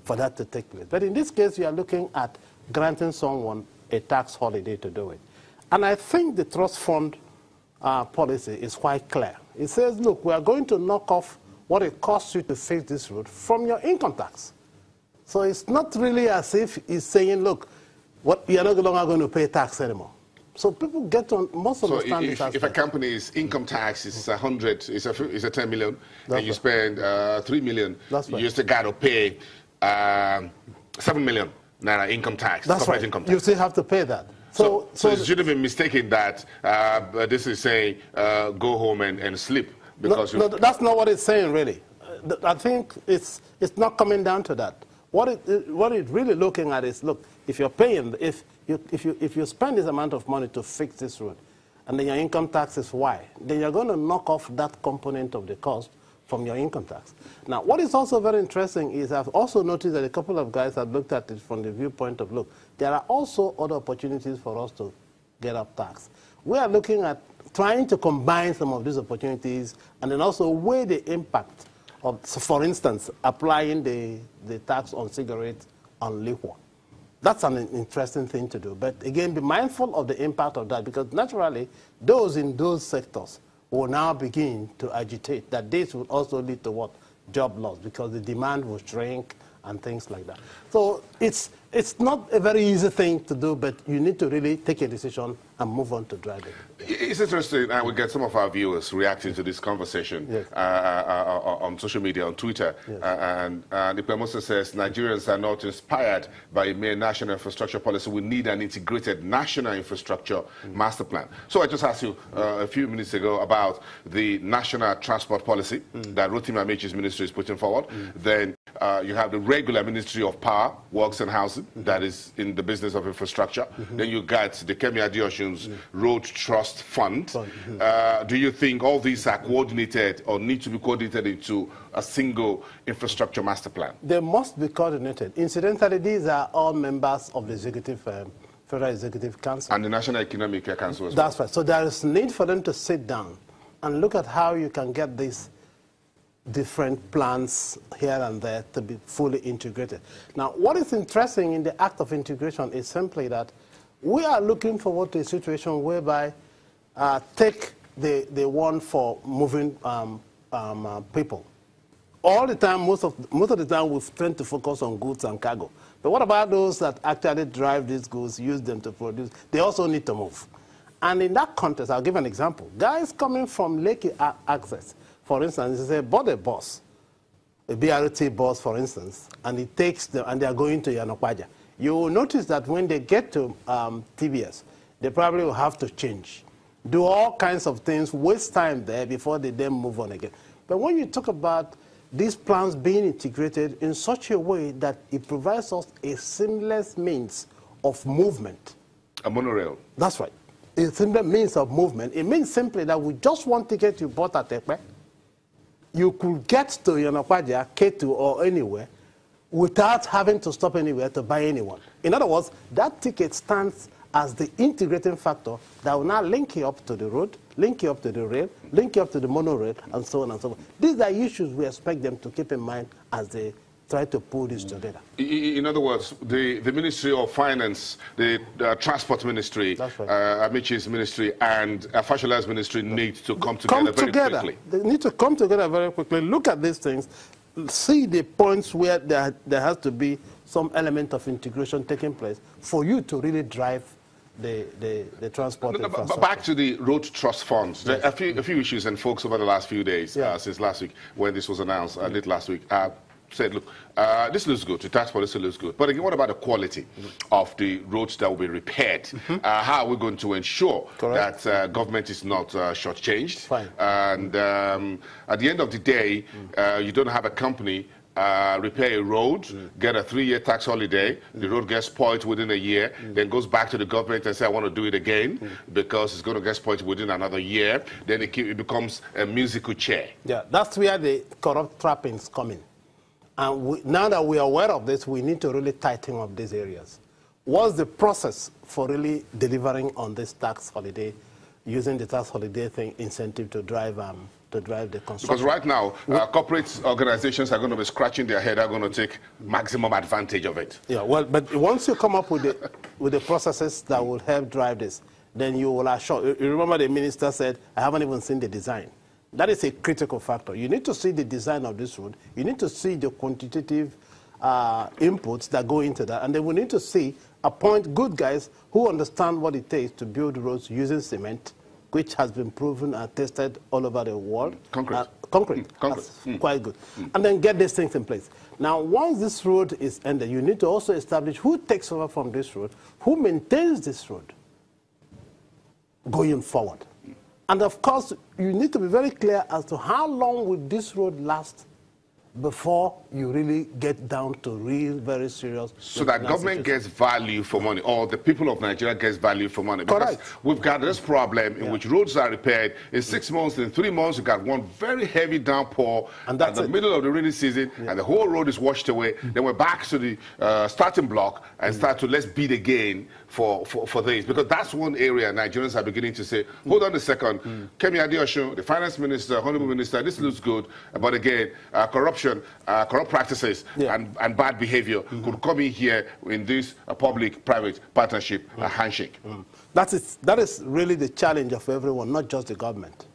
for that to take place. But in this case, you are looking at granting someone a tax holiday to do it. And I think the trust fund policy is quite clear. It says, look, we are going to knock off what it costs you to fix this road from your income tax. So it's not really as if it's saying, look, you're no longer going to pay tax anymore. So people get on, most understand this. So if a company's income tax is 100, is a 10 million, That's and you spend 3 million, That's right. you still got to pay 7 million naira income tax. That's right. Income tax. You still have to pay that. So it shouldn't be mistaken that this is saying go home and sleep. Because no, that's not what it's saying, really. I think it's not coming down to that. What it's really looking at is, look, if you're paying, if you spend this amount of money to fix this road, and then your income tax is Y, then you're going to knock off that component of the cost from your income tax. Now, what is also very interesting is I've also noticed that a couple of guys have looked at it from the viewpoint of, look, there are also other opportunities for us to get up tax. We are looking at trying to combine some of these opportunities and then also weigh the impact of, so for instance, applying the tax on cigarettes on liquor. That's an interesting thing to do. But again, be mindful of the impact of that, because naturally, those in those sectors will now begin to agitate that this will also lead to what? Job loss, because the demand will shrink and things like that. So it's not a very easy thing to do, but you need to really take a decision and move on to drive it. It's interesting, and we get some of our viewers reacting to this conversation. Yes. On social media, on Twitter. Yes. And Ipemosa says, Nigerians are not inspired by a mere national infrastructure policy. We need an integrated national infrastructure master plan. So I just asked you a few minutes ago about the national transport policy that Rotimi Amechi's ministry is putting forward. Then you have the regular Ministry of Power, Works and Housing, that is in the business of infrastructure. Then you got the Kemi Adeosun's Road Trust Fund. Do you think all these are coordinated or need to be coordinated into a single infrastructure master plan? They must be coordinated. Incidentally, these are all members of the executive, Federal Executive Council. And the National Economic Council as well. That's right. So there is need for them to sit down and look at how you can get these different plans here and there to be fully integrated. Now, what is interesting in the act of integration is simply that we are looking forward to a situation whereby take the one for moving people. All the time, most of the time, we tend to focus on goods and cargo. But what about those that actually drive these goods, use them to produce? They also need to move. And in that context, I'll give an example. Guys coming from Lekki Access, for instance, they bought a bus, a BRT bus, for instance, and it takes them, and they are going to Yanokwaja. You will notice that when they get to TBS, they probably will have to change, do all kinds of things, waste time there before they then move on again. But when you talk about these plans being integrated in such a way that it provides us a seamless means of movement. A monorail. That's right. A seamless means of movement. It means simply that with just one ticket you bought at Ekpe, you could get to Yanokwaja, K2, or anywhere without having to stop anywhere to buy anyone. In other words, that ticket stands as the integrating factor that will now link you up to the road, link you up to the rail, link you up to the monorail, and so on and so forth. These are issues we expect them to keep in mind as they try to pull this together. In other words, the Ministry of Finance, the Transport Ministry, right, Amechi's ministry, and Fashola's ministry need to come together very quickly. They need to come together very quickly, look at these things, see the points where there has to be some element of integration taking place for you to really drive the transport infrastructure. Back to the Road Trust Funds. Yes. A few issues, and folks over the last few days, since last week, when this was announced, late last week, said, look, this looks good, the tax policy looks good, but again, what about the quality of the roads that will be repaired? How are we going to ensure that government is not shortchanged? Fine. And at the end of the day, you don't have a company repair a road, get a 3-year tax holiday, the road gets spoiled within a year, then goes back to the government and say, I want to do it again, because it's going to get spoiled within another year. Then it becomes a musical chair. Yeah, that's where the corrupt trappings come in. And now that we are aware of this, we need to really tighten up these areas. What's the process for really delivering on this tax holiday, using the tax holiday incentive to drive to drive the construction. Because right now, corporate organizations are going to be scratching their head, are going to take maximum advantage of it. Yeah, well, but once you come up with the processes that will help drive this, then you will assure. You remember the minister said, I haven't even seen the design. That is a critical factor. You need to see the design of this road. You need to see the quantitative inputs that go into that. And then we need to appoint good guys who understand what it takes to build roads using cement, which has been proven and tested all over the world. Concrete. Concrete. Quite good. And then get these things in place. Now, once this road is ended, you need to also establish who takes over from this road, who maintains this road going forward. And of course, you need to be very clear as to how long will this road last before you really get down to real, very serious. So that government gets value for money, or the people of Nigeria gets value for money. Because we've got this problem in which roads are repaired. In 6 months, in 3 months, you got one very heavy downpour at the middle of the rainy season, and the whole road is washed away. Then we're back to the starting block and start to let's bid again for this. Because that's one area Nigerians are beginning to say, hold on a second, Kemi Adeosun, the finance minister, honorable minister, this looks good, but again, corruption, corrupt practices and bad behavior could come in here in this public-private partnership handshake. That is really the challenge of everyone, not just the government.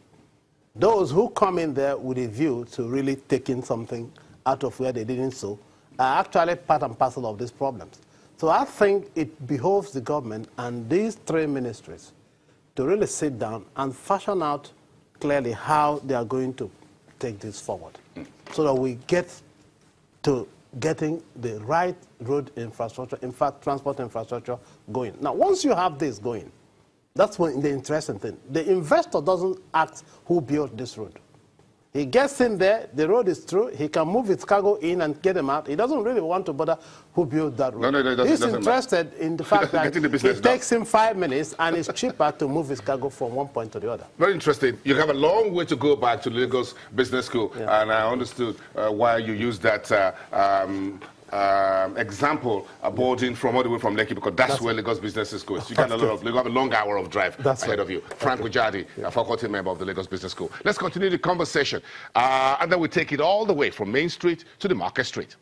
Those who come in there with a view to really taking something out of where they didn't sow are actually part and parcel of these problems. So I think it behoves the government and these three ministries to really sit down and fashion out clearly how they are going to take this forward, so that we get to getting the right road infrastructure, in fact, transport infrastructure going. Now, once you have this going, that's when the interesting thing. The investor doesn't ask who built this road. He gets in there, the road is through, he can move his cargo in and get them out. He doesn't really want to bother who built that road. No, he's interested in the fact that it takes him 5 minutes and it's cheaper to move his cargo from one point to the other. Very interesting. You have a long way to go back to Lagos Business School, and I understood why you used that example boarding from all the way from Lekki, because that's where Lagos Business School is. You got you have a long hour of drive ahead of you. Frank Ujadi, a faculty member of the Lagos Business School. Let's continue the conversation, and then we take it all the way from Main Street to the Market Street.